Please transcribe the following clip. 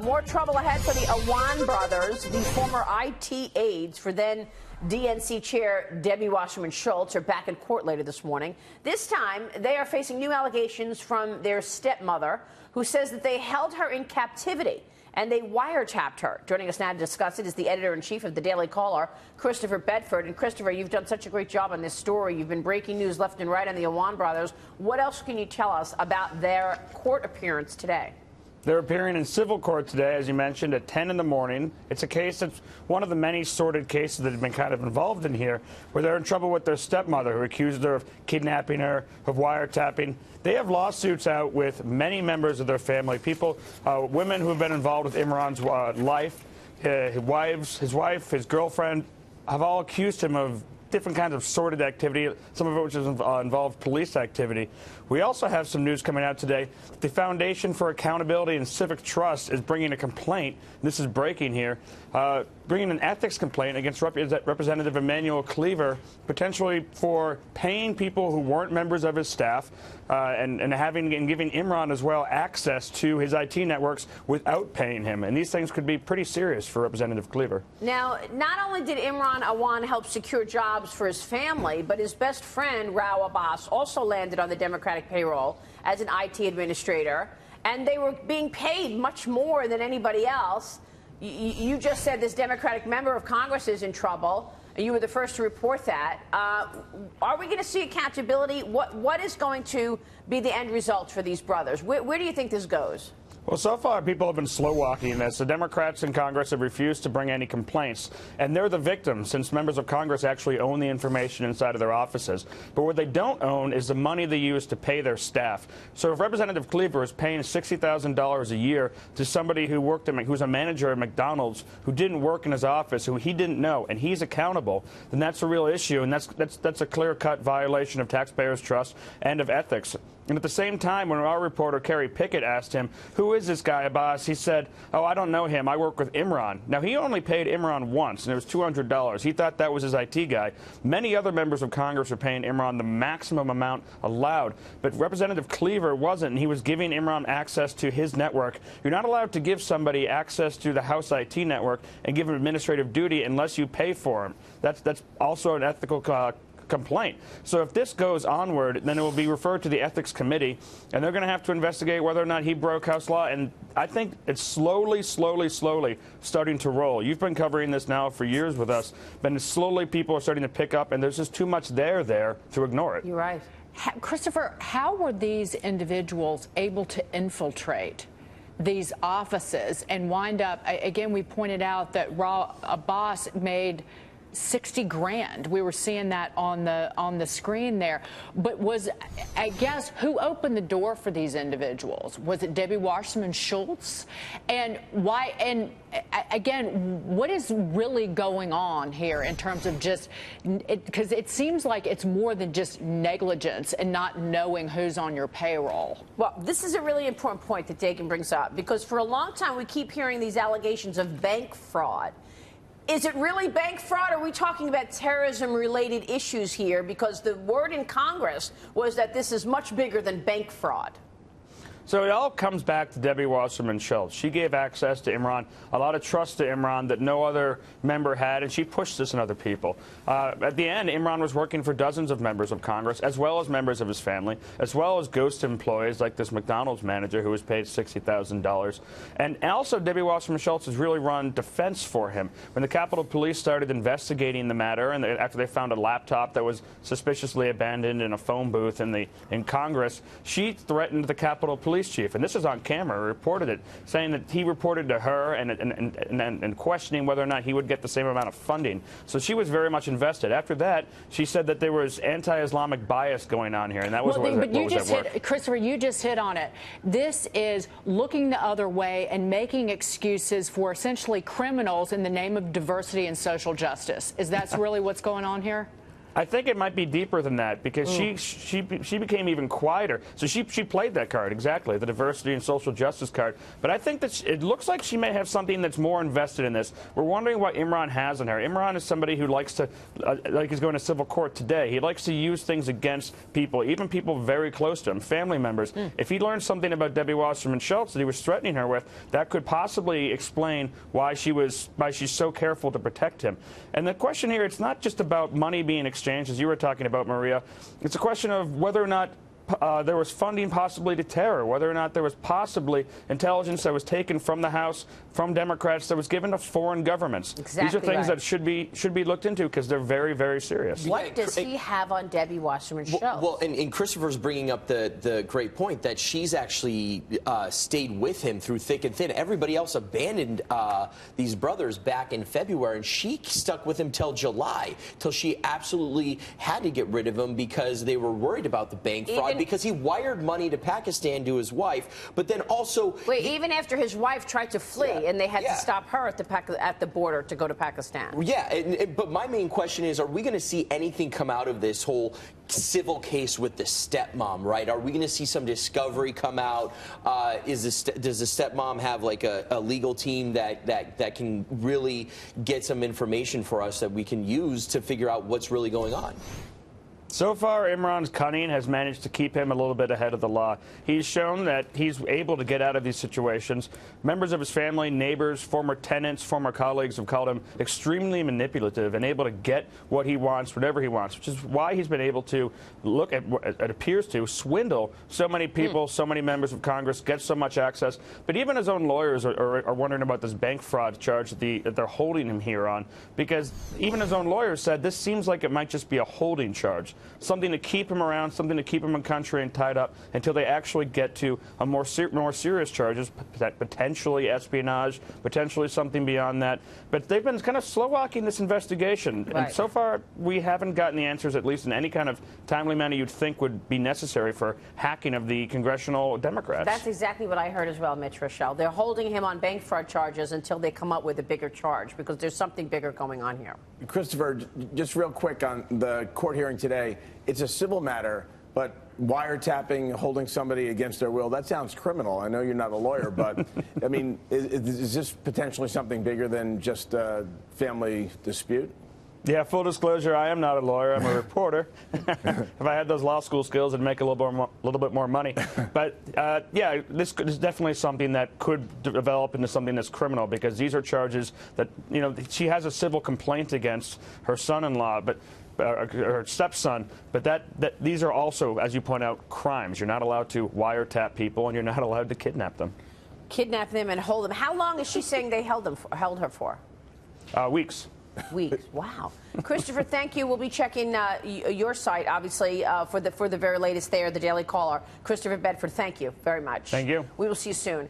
More trouble ahead for the Awan brothers. The former IT aides for then DNC chair Debbie Wasserman Schultz are back in court later this morning. This time, they are facing new allegations from their stepmother, who says that they held her in captivity and they wiretapped her. Joining us now to discuss it is the editor-in-chief of the Daily Caller, Christopher Bedford. And Christopher, you've done such a great job on this story. You've been breaking news left and right on the Awan brothers. What else can you tell us about their court appearance today? They're appearing in civil court today, as you mentioned, at 10 in the morning. It's a case that's one of the many sordid cases that have been kind of involved in here, where they're in trouble with their stepmother, who accused her of kidnapping her, of wiretapping. They have lawsuits out with many members of their family, people, women who have been involved with Imran's life. His wife, his girlfriend, have all accused him of different kinds of sordid activity, some of which has involved police activity. We also have some news coming out today. The Foundation for Accountability and Civic Trust is bringing a complaint. This is breaking here. Bringing an ethics complaint against Representative Emanuel Cleaver, potentially for paying people who weren't members of his staff and giving Imran as well access to his IT networks without paying him. And these things could be pretty serious for Representative Cleaver. Now, not only did Imran Awan help secure jobs for his family, but his best friend, Rao Abbas, also landed on the Democratic payroll as an IT administrator, and they were being paid much more than anybody else. You just said this Democratic member of Congress is in trouble. You were the first to report that. Are we going to see accountability? What is going to be the end result for these brothers? Where do you think this goes? Well, so far, people have been slow-walking this. The Democrats in Congress have refused to bring any complaints, and they're the victims, since members of Congress actually own the information inside of their offices. But what they don't own is the money they use to pay their staff. So if Representative Cleaver is paying $60,000 a year to somebody who who's a manager at McDonald's, who didn't work in his office, who he didn't know, and he's accountable, then that's a real issue, and that's a clear-cut violation of taxpayers' trust and of ethics. And at the same time, when our reporter, Kerry Pickett, asked him, who is this guy, Abbas, he said, oh, I don't know him. I work with Imran. Now, he only paid Imran once, and it was $200. He thought that was his IT guy. Many other members of Congress are paying Imran the maximum amount allowed. But Representative Cleaver wasn't, and he was giving Imran access to his network. You're not allowed to give somebody access to the House IT network and give him administrative duty unless you pay for him. That's also an ethical complaint. So if this goes onward, then it will be referred to the Ethics Committee, and they're going to have to investigate whether or not he broke House law. And I think it's slowly starting to roll. You've been covering this now for years with us, but slowly people are starting to pick up, and there's just too much there to ignore it. You're right. Christopher, how were these individuals able to infiltrate these offices and wind up, again, we pointed out that Abbas made 60 grand. We were seeing that on the screen there. But I guess, who opened the door for these individuals? Was it Debbie Wasserman Schultz? And why? And again, what is really going on here in terms of just, because it seems like it's more than just negligence and not knowing who's on your payroll. Well, this is a really important point that Dagan brings up, because for a long time we keep hearing these allegations of bank fraud. Is it really bank fraud? Or are we talking about terrorism-related issues here? Because the word in Congress was that this is much bigger than bank fraud. So it all comes back to Debbie Wasserman Schultz. She gave access to Imran, a lot of trust to Imran that no other member had, and she pushed this on other people. At the end, Imran was working for dozens of members of Congress, as well as members of his family, as well as ghost employees like this McDonald's manager who was paid $60,000. And also, Debbie Wasserman Schultz has really run defense for him. When the Capitol Police started investigating the matter, and after they found a laptop that was suspiciously abandoned in a phone booth in Congress, she threatened the Capitol Police chief, and this is on camera, reported it, saying that he reported to her and questioning whether or not he would get the same amount of funding. So she was very much invested. After that, she said that there was anti-Islamic bias going on here, and that was what was at work. Christopher, you just hit on it. This is looking the other way and making excuses for essentially criminals in the name of diversity and social justice. Is that really what's going on here? I think it might be deeper than that, because she became even quieter. So she played that card, exactly, the diversity and social justice card. But I think that it looks like she may have something that's more invested in this. We're wondering what Imran has in her. Imran is somebody who likes to, like he's going to civil court today, he likes to use things against people, even people very close to him, family members. If he learned something about Debbie Wasserman Schultz that he was threatening her with, that could possibly explain why she's so careful to protect him. And the question here, it's not just about money being exchanged, as you were talking about, Maria. It's a question of whether or not there was funding possibly to terror, whether or not there was possibly intelligence that was taken from the House, from Democrats, that was given to foreign governments. Exactly. These are things that should be looked into, because they're very, very serious. What does he have on Debbie Wasserman Schultz? Well, and Christopher's bringing up the great point that she's actually stayed with him through thick and thin. Everybody else abandoned these brothers back in February, and she stuck with him till July, till she absolutely had to get rid of him because they were worried about the bank fraud. Because he wired money to Pakistan to his wife, but then also... Wait, even after his wife tried to flee, and they had to stop her at the border to go to Pakistan. Yeah, but my main question is, are we going to see anything come out of this whole civil case with the stepmom, right? Are we going to see some discovery come out? Does the stepmom have like a legal team that can really get some information for us that we can use to figure out what's really going on? So far, Imran's cunning has managed to keep him a little bit ahead of the law. He's shown that he's able to get out of these situations. Members of his family, neighbors, former tenants, former colleagues have called him extremely manipulative and able to get what he wants, whatever he wants, which is why he's been able to look at what it appears to swindle so many people, so many members of Congress, get so much access. But even his own lawyers are wondering about this bank fraud charge that they're holding him here on, because even his own lawyers said this seems like it might just be a holding charge. Something to keep him around, something to keep him in country and tied up until they actually get to a more serious charges, potentially espionage, potentially something beyond that. But they've been kind of slow-walking this investigation. Right. And so far, we haven't gotten the answers, at least in any kind of timely manner you'd think would be necessary for hacking of the congressional Democrats. That's exactly what I heard as well, Mitch Rochelle. They're holding him on bank fraud charges until they come up with a bigger charge, because there's something bigger going on here. Christopher, just real quick on the court hearing today. It's a civil matter, but wiretapping, holding somebody against their will, that sounds criminal. I know you're not a lawyer, but, I mean, is this potentially something bigger than just a family dispute? Yeah, full disclosure, I am not a lawyer. I'm a reporter. If I had those law school skills, I'd make a little bit more money. But, yeah, this is definitely something that could develop into something that's criminal, because these are charges that, you know, she has a civil complaint against her son-in-law, but her stepson, but these are also, as you point out, crimes. You're not allowed to wiretap people, and you're not allowed to kidnap them. Kidnap them and hold them. How long is she saying they held her for? Weeks. Weeks. Wow. Christopher, thank you. We'll be checking your site, obviously, for the very latest there, the Daily Caller. Christopher Bedford, thank you very much. Thank you. We will see you soon.